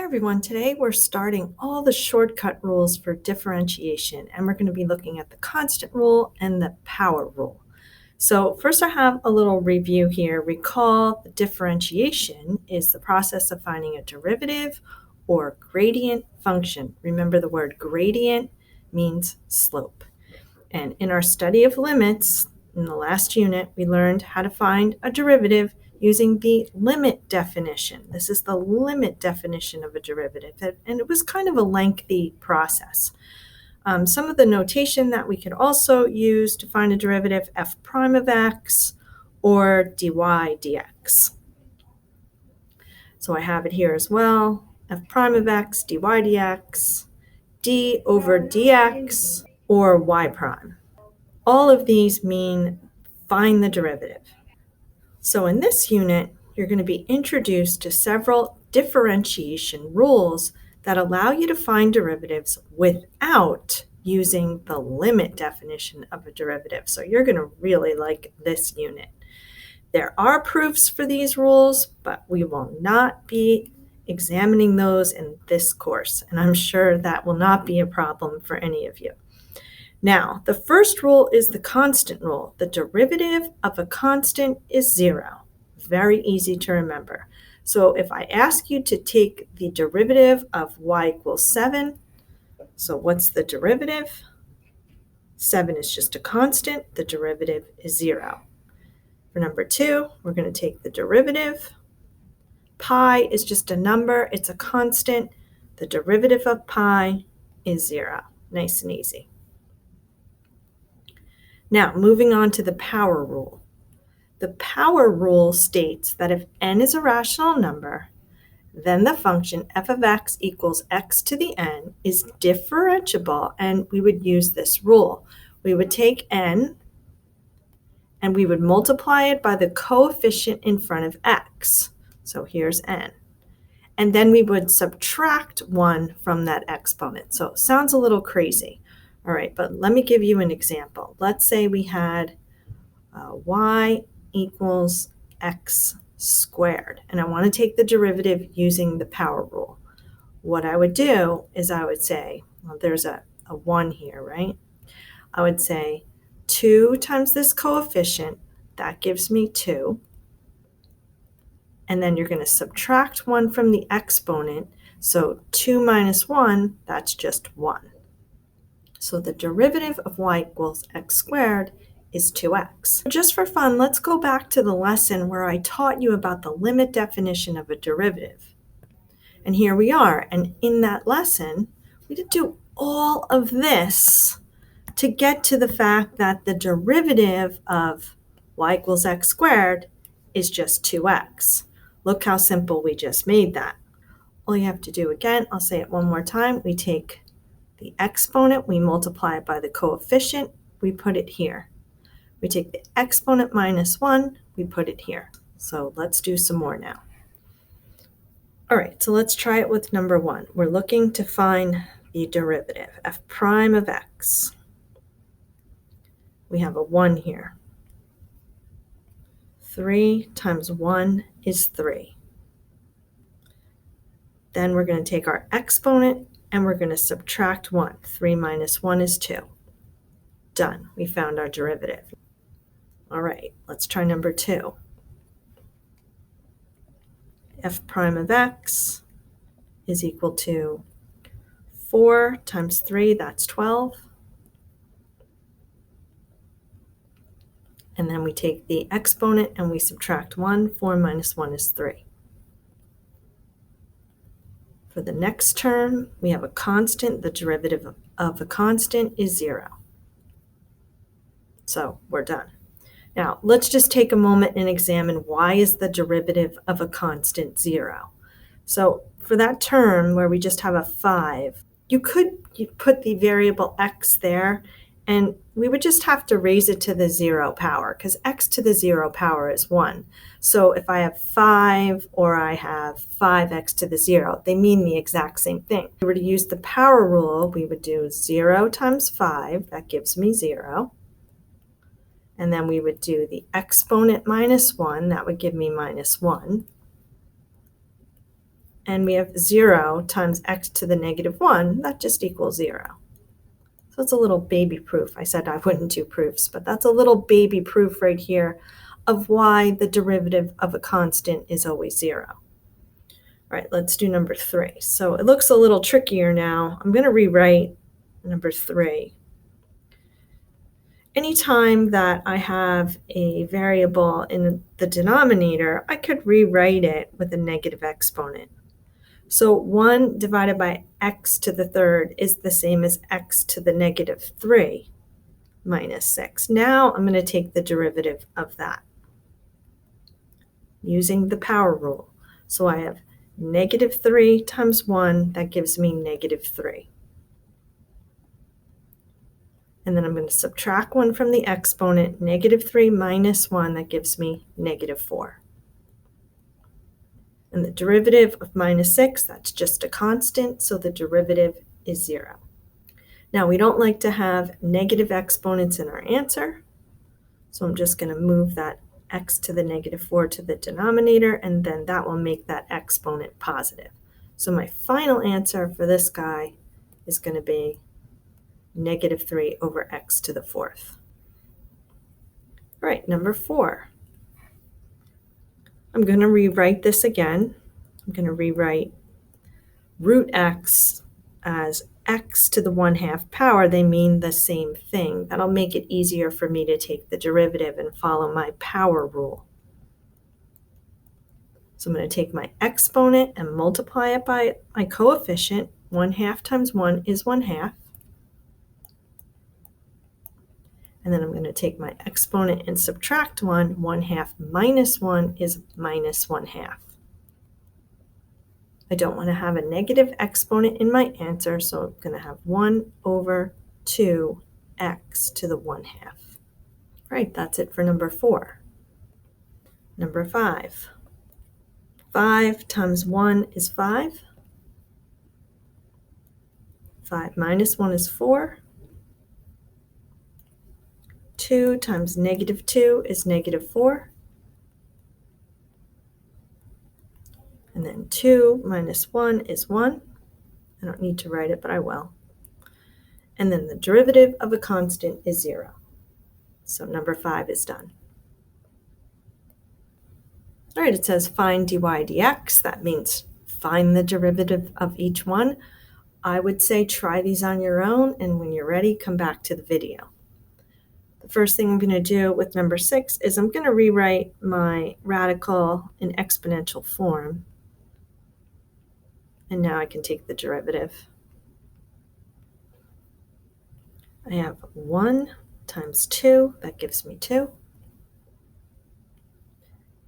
everyone. Today we're starting all the shortcut rules for differentiation, and we're going to be looking at the constant rule and the power rule. So first I have a little review here. Recall the differentiation is the process of finding a derivative or gradient function. Remember, the word gradient means slope. And in our study of limits in the last unit, we learned how to find a derivative using the limit definition. This is the limit definition of a derivative, and it was kind of a lengthy process. Some of the notation that we could also use to find a derivative, f prime of x or dy dx. So I have it here as well, f prime of x, dy dx, d over dx, or y prime. All of these mean find the derivative. So in this unit, you're going to be introduced to several differentiation rules that allow you to find derivatives without using the limit definition of a derivative. So you're going to really like this unit. There are proofs for these rules, but we will not be examining those in this course, and I'm sure that will not be a problem for any of you. Now, the first rule is the constant rule. The derivative of a constant is 0. Very easy to remember. So if I ask you to take the derivative of y equals 7, so what's the derivative? 7 is just a constant. The derivative is 0. For number 2, we're going to take the derivative. Pi is just a number. It's a constant. The derivative of pi is 0. Nice and easy. Now, moving on to the power rule. The power rule states that if n is a rational number, then the function f of x equals x to the n is differentiable, and we would use this rule. We would take n and we would multiply it by the coefficient in front of x. So here's n. And then we would subtract 1 from that exponent. So it sounds a little crazy. All right, but let me give you an example. Let's say we had y equals x squared, and I want to take the derivative using the power rule. What I would do is I would say, well, there's a 1 here, right? I would say 2 times this coefficient, that gives me 2. And then you're going to subtract 1 from the exponent. So 2 minus 1, that's just 1. So the derivative of y equals x squared is 2x. Just for fun, let's go back to the lesson where I taught you about the limit definition of a derivative. And here we are. And in that lesson, we did do all of this to get to the fact that the derivative of y equals x squared is just 2x. Look how simple we just made that. All you have to do, again, I'll say it one more time, we take the exponent, we multiply it by the coefficient, we put it here. We take the exponent minus 1, we put it here. So let's do some more now. All right, so let's try it with number 1. We're looking to find the derivative, f prime of x. We have a 1 here. 3 times 1 is 3. Then we're going to take our exponent and we're going to subtract 1. 3 minus 1 is 2. Done. We found our derivative. All right, let's try number 2. F prime of x is equal to 4 times 3, that's 12. And then we take the exponent and we subtract 1. 4 minus 1 is 3. For the next term, we have a constant. The derivative of a constant is 0. So we're done. Now, let's just take a moment and examine why is the derivative of a constant 0. So for that term where we just have a 5, you put the variable x there, and we would just have to raise it to the 0 power, because x to the 0 power is 1. So if I have 5 or I have 5x to the 0, they mean the exact same thing. If we were to use the power rule, we would do 0 times 5, that gives me 0. And then we would do the exponent minus 1, that would give me minus 1. and we have 0 times x to the negative 1, that just equals 0. So it's a little baby proof. I said I wouldn't do proofs, but that's a little baby proof right here of why the derivative of a constant is always 0. All right, let's do number 3. So it looks a little trickier now. I'm going to rewrite number 3. Anytime that I have a variable in the denominator, I could rewrite it with a negative exponent. So 1 divided by x to the third is the same as x to the negative 3 minus 6. Now I'm going to take the derivative of that using the power rule. So I have negative 3 times 1, that gives me negative 3. And then I'm going to subtract 1 from the exponent, negative 3 minus 1, that gives me negative 4. And the derivative of minus 6, that's just a constant, so the derivative is 0. Now, we don't like to have negative exponents in our answer, so I'm just going to move that x to the negative 4 to the denominator, and then that will make that exponent positive. So my final answer for this guy is going to be negative 3 over x to the 4th. All right, number 4. I'm going to rewrite this again. I'm going to rewrite root x as x to the 1/2 power. They mean the same thing. That'll make it easier for me to take the derivative and follow my power rule. So I'm going to take my exponent and multiply it by my coefficient. 1/2 times 1 is 1/2. And then I'm going to take my exponent and subtract 1. 1/2 minus 1 is minus 1/2. I don't want to have a negative exponent in my answer, so I'm going to have 1 over 2x to the 1/2. Right, that's it for number 4. Number 5. 5 times 1 is 5. 5 minus 1 is 4. 2 times negative 2 is negative 4. And then 2 minus 1 is 1. I don't need to write it, but I will. And then the derivative of a constant is 0. So number 5 is done. All right, it says find dy dx. That means find the derivative of each one. I would say try these on your own, and when you're ready, come back to the video. The first thing I'm going to do with number 6 is I'm going to rewrite my radical in exponential form. And now I can take the derivative. I have 1 times 2, that gives me 2.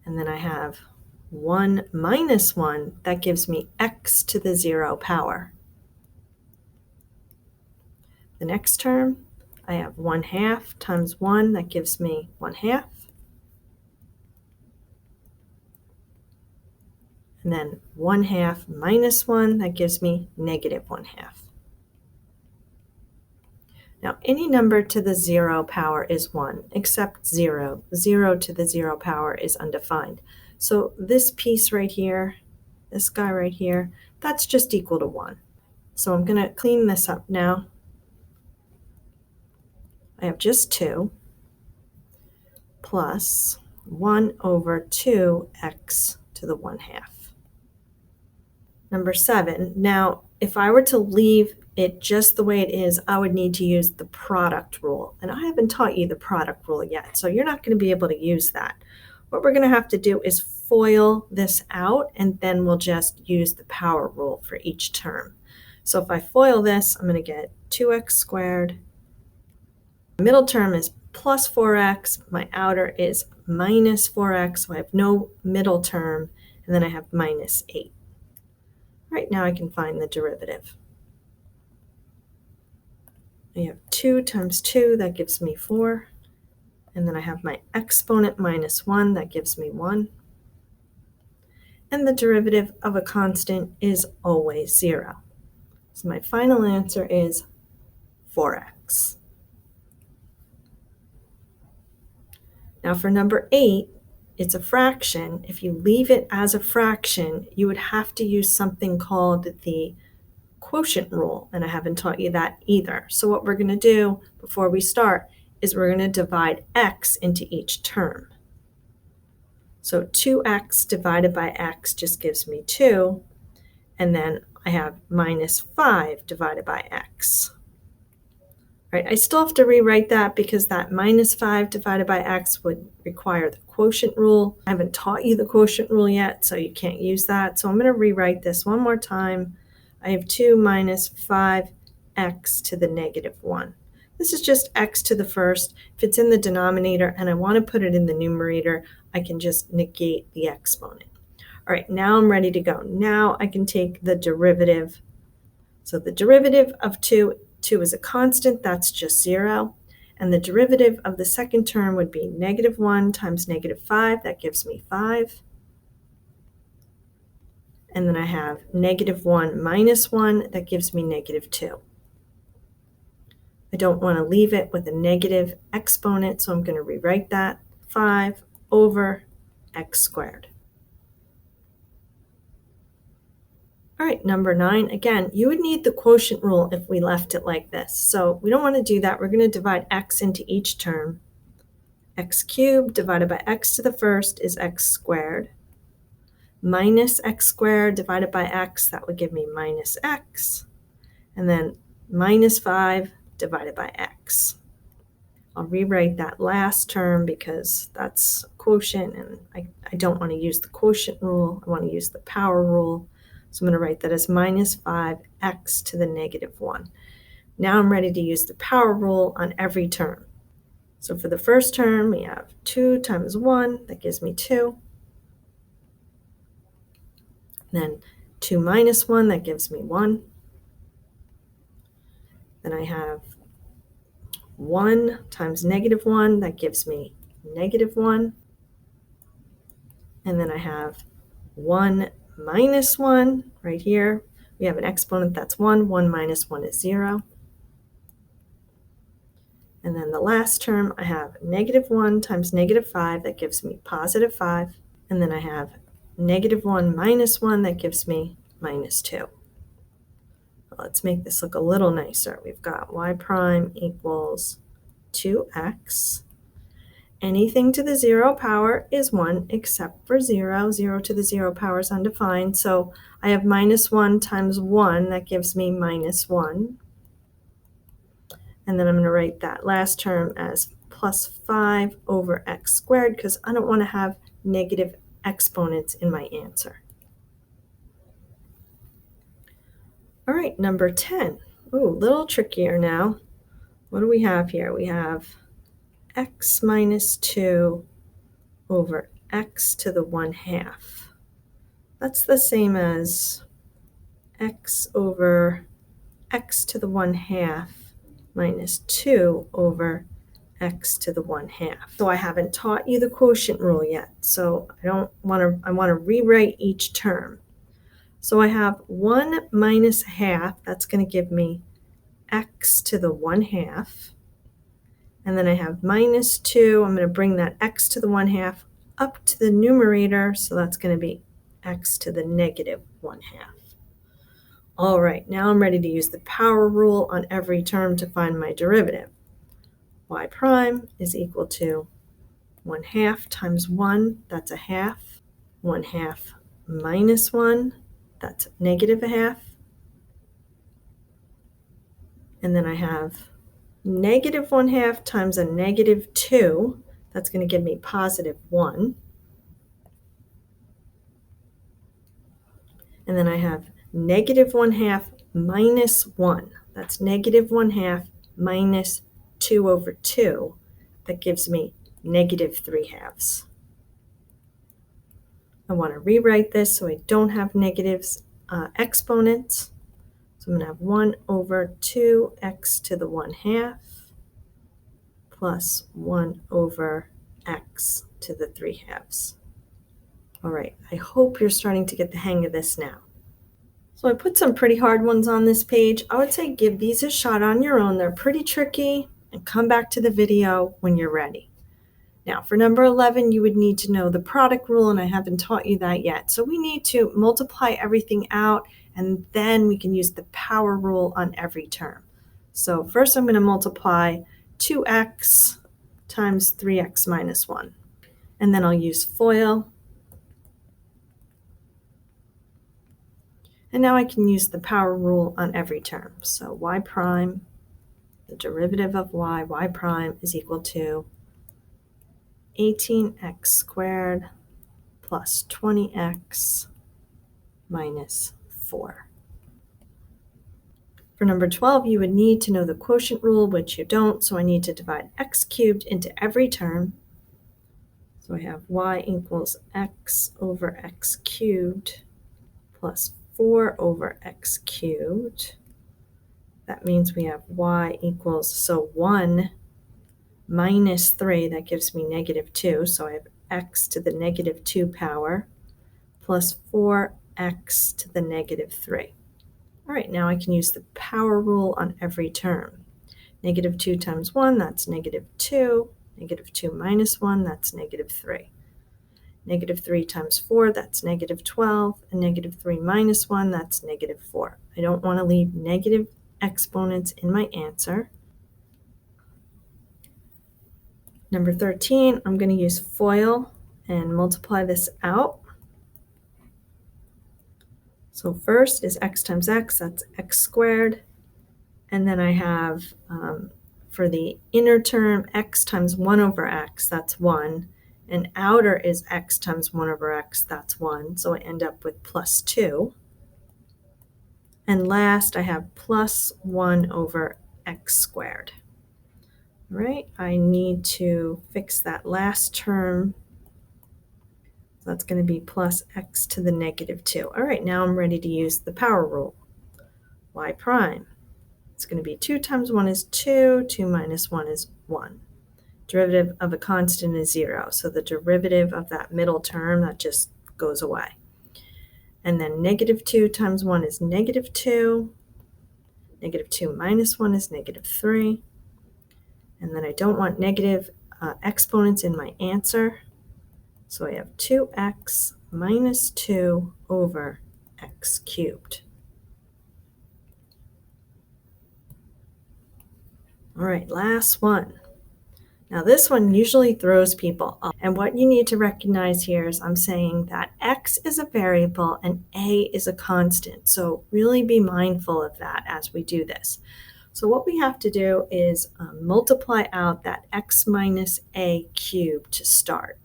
And then I have 1 minus 1, that gives me x to the 0 power. The next term, I have 1/2 times 1, that gives me 1/2. And then 1/2 minus 1, that gives me negative 1/2. Now, any number to the 0 power is 1, except 0. 0 to the 0 power is undefined. So this piece right here, this guy right here, that's just equal to 1. So I'm going to clean this up now. I have just 2 plus 1 over 2x to the 1/2. Number 7. Now, if I were to leave it just the way it is, I would need to use the product rule. And I haven't taught you the product rule yet, so you're not going to be able to use that. What we're going to have to do is FOIL this out, and then we'll just use the power rule for each term. So if I FOIL this, I'm going to get 2x squared. The middle term is plus 4x. My outer is minus 4x, so I have no middle term. And then I have minus 8. Right now I can find the derivative. I have 2 times 2, that gives me 4. And then I have my exponent minus 1, that gives me 1. And the derivative of a constant is always 0. So my final answer is 4x. Now for number 8, it's a fraction, if you leave it as a fraction, you would have to use something called the quotient rule, and I haven't taught you that either. So what we're going to do before we start is we're going to divide x into each term. So 2x divided by x just gives me 2, and then I have minus 5 divided by x. Right, I still have to rewrite that because that minus 5 divided by x would require the quotient rule. I haven't taught you the quotient rule yet, so you can't use that. So I'm going to rewrite this one more time. I have 2 minus 5x to the negative 1. This is just x to the first. If it's in the denominator and I want to put it in the numerator, I can just negate the exponent. All right, now I'm ready to go. Now I can take the derivative. So the derivative of 2 is a constant, that's just 0. And the derivative of the second term would be negative 1 times negative 5, that gives me 5. And then I have negative 1 minus 1, that gives me negative 2. I don't want to leave it with a negative exponent, so I'm going to rewrite that. 5 over x squared. All right, number 9, again, you would need the quotient rule if we left it like this. So we don't want to do that. We're going to divide x into each term. X cubed divided by x to the first is x squared. Minus x squared divided by x, that would give me minus x. And then minus 5 divided by x. I'll rewrite that last term because that's a quotient, and I don't want to use the quotient rule. I want to use the power rule. So I'm going to write that as minus 5x to the negative 1. Now I'm ready to use the power rule on every term. So for the first term, we have 2 times 1, that gives me 2. Then 2 minus 1, that gives me 1. Then I have 1 times negative 1, that gives me negative 1. And then I have 1 minus 1 right here. We have an exponent that's 1. 1 minus 1 is 0. And then the last term, I have negative 1 times negative 5. That gives me positive 5. And then I have negative 1 minus 1. That gives me minus 2. Let's make this look a little nicer. We've got y prime equals 2x. Anything to the 0 power is 1 except for 0. 0 to the 0 power is undefined. So I have minus 1 times 1. That gives me minus 1. And then I'm going to write that last term as plus 5 over x squared because I don't want to have negative exponents in my answer. All right, number 10. Ooh, a little trickier now. What do we have here? We have x minus 2 over x to the 1/2. That's the same as x over x to the 1/2 minus 2 over x to the 1/2. So I haven't taught you the quotient rule yet, so I want to rewrite each term. So I have 1 minus half, that's going to give me x to the 1/2. And then I have minus 2. I'm going to bring that x to the 1/2 up to the numerator, so that's going to be x to the negative 1/2. All right, now I'm ready to use the power rule on every term to find my derivative. Y prime is equal to 1/2 times 1, that's a half. 1/2 minus 1, that's negative a half. And then I have negative 1/2 times a negative 2, that's going to give me positive 1. And then I have negative 1/2 minus 1, that's negative 1/2 minus 2 over 2, that gives me negative 3/2. I want to rewrite this so I don't have negatives exponents. So I'm going to have 1 over 2x to the 1/2 plus 1 over x to the 3/2. All right, I hope you're starting to get the hang of this now. So I put some pretty hard ones on this page. I would say give these a shot on your own. They're pretty tricky, and come back to the video when you're ready. Now, for number 11, you would need to know the product rule, and I haven't taught you that yet. So we need to multiply everything out, and then we can use the power rule on every term. So first I'm going to multiply 2x times 3x minus 1. And then I'll use FOIL. And now I can use the power rule on every term. So y prime, the derivative of y prime is equal to 18x squared plus 20x minus 4. For number 12, you would need to know the quotient rule, which you don't, so I need to divide x cubed into every term. So I have y equals x over x cubed plus 4 over x cubed. That means we have y equals, so 1 minus 3, that gives me negative 2. So I have x to the negative 2 power plus 4x to the negative 3. All right, now I can use the power rule on every term. Negative 2 times 1, that's negative 2. Negative 2 minus 1, that's negative 3. Negative 3 times 4, that's negative 12. And negative 3 minus 1, that's negative 4. I don't want to leave negative exponents in my answer. Number 13, I'm going to use FOIL and multiply this out. So first is x times x, that's x squared. And then I have, for the inner term, x times 1 over x, that's 1. And outer is x times 1 over x, that's 1. So I end up with plus 2. And last, I have plus 1 over x squared. All right, I need to fix that last term. So that's going to be plus x to the negative 2. All right, now I'm ready to use the power rule. Y prime. It's going to be 2 times 1 is 2. 2 minus 1 is 1. Derivative of a constant is 0. So the derivative of that middle term, that just goes away. And then negative 2 times 1 is negative 2. Negative 2 minus 1 is negative 3. And then I don't want negative exponents in my answer. So I have 2x minus 2 over x cubed. All right, last one. Now this one usually throws people off. And what you need to recognize here is I'm saying that x is a variable and a is a constant. So really be mindful of that as we do this. So what we have to do is multiply out that x minus a cubed to start.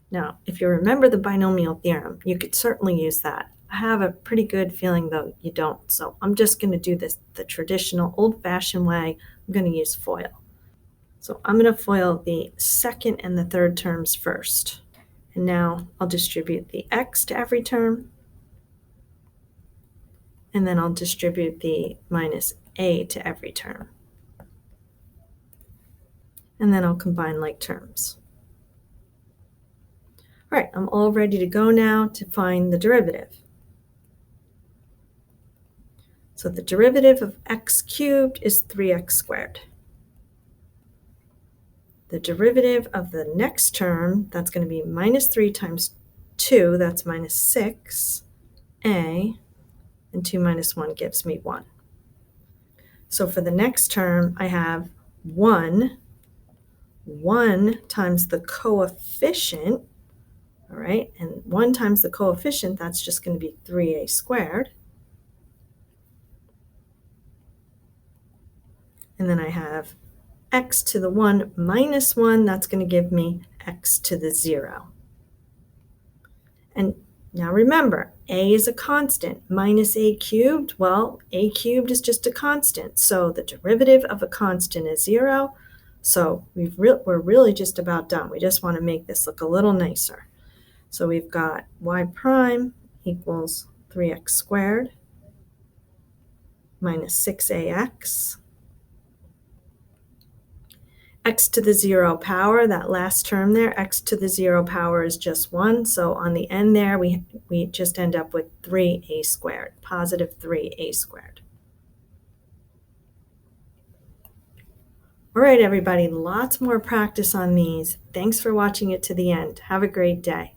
Now, if you remember the binomial theorem, you could certainly use that. I have a pretty good feeling, though, you don't. So I'm just going to do this the traditional, old-fashioned way. I'm going to use FOIL. So I'm going to FOIL the second and the third terms first. And now I'll distribute the x to every term. And then I'll distribute the minus a to every term. And then I'll combine like terms. All right, I'm all ready to go now to find the derivative. So the derivative of x cubed is 3x squared. The derivative of the next term, that's going to be minus 3 times 2, that's minus 6a, and 2 minus 1 gives me 1. So for the next term, I have 1 times the coefficient, all right, and 1 times the coefficient, that's just going to be 3a squared. And then I have x to the 1 minus 1, that's going to give me x to the 0. And now remember, a is a constant. Minus a cubed, well, a cubed is just a constant. So the derivative of a constant is 0. So we're really just about done. We just want to make this look a little nicer. So we've got y prime equals 3x squared minus 6ax. X to the 0 power, that last term there, x to the 0 power is just 1. So on the end there, we just end up with 3a squared, positive 3a squared. All right, everybody, lots more practice on these. Thanks for watching it to the end. Have a great day.